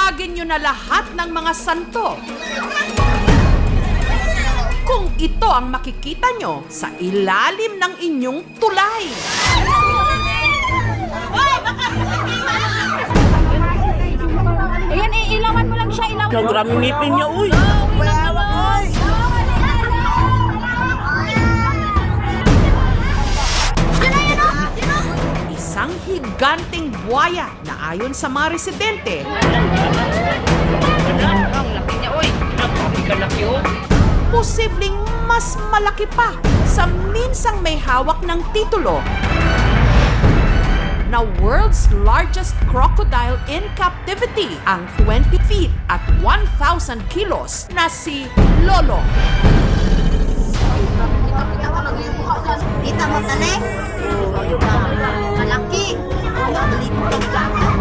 Tawagin nyo na lahat ng mga santo. Kung ito ang makikita nyo sa ilalim ng inyong tulay. Ayan, ilawan mo lang siya, ilawan. Nagraming ngipin niya, uy. Isang higanting buwaya na ayon sa mga residente, Ang laki niya, uy. Napakakalaki, oh. posibleng mas malaki pa sa minsang may hawak ng titulo na world's largest crocodile in captivity, ang 20 feet at 1,000 kilos na si Lolo. Kita mo tali? Malaki. Malaki.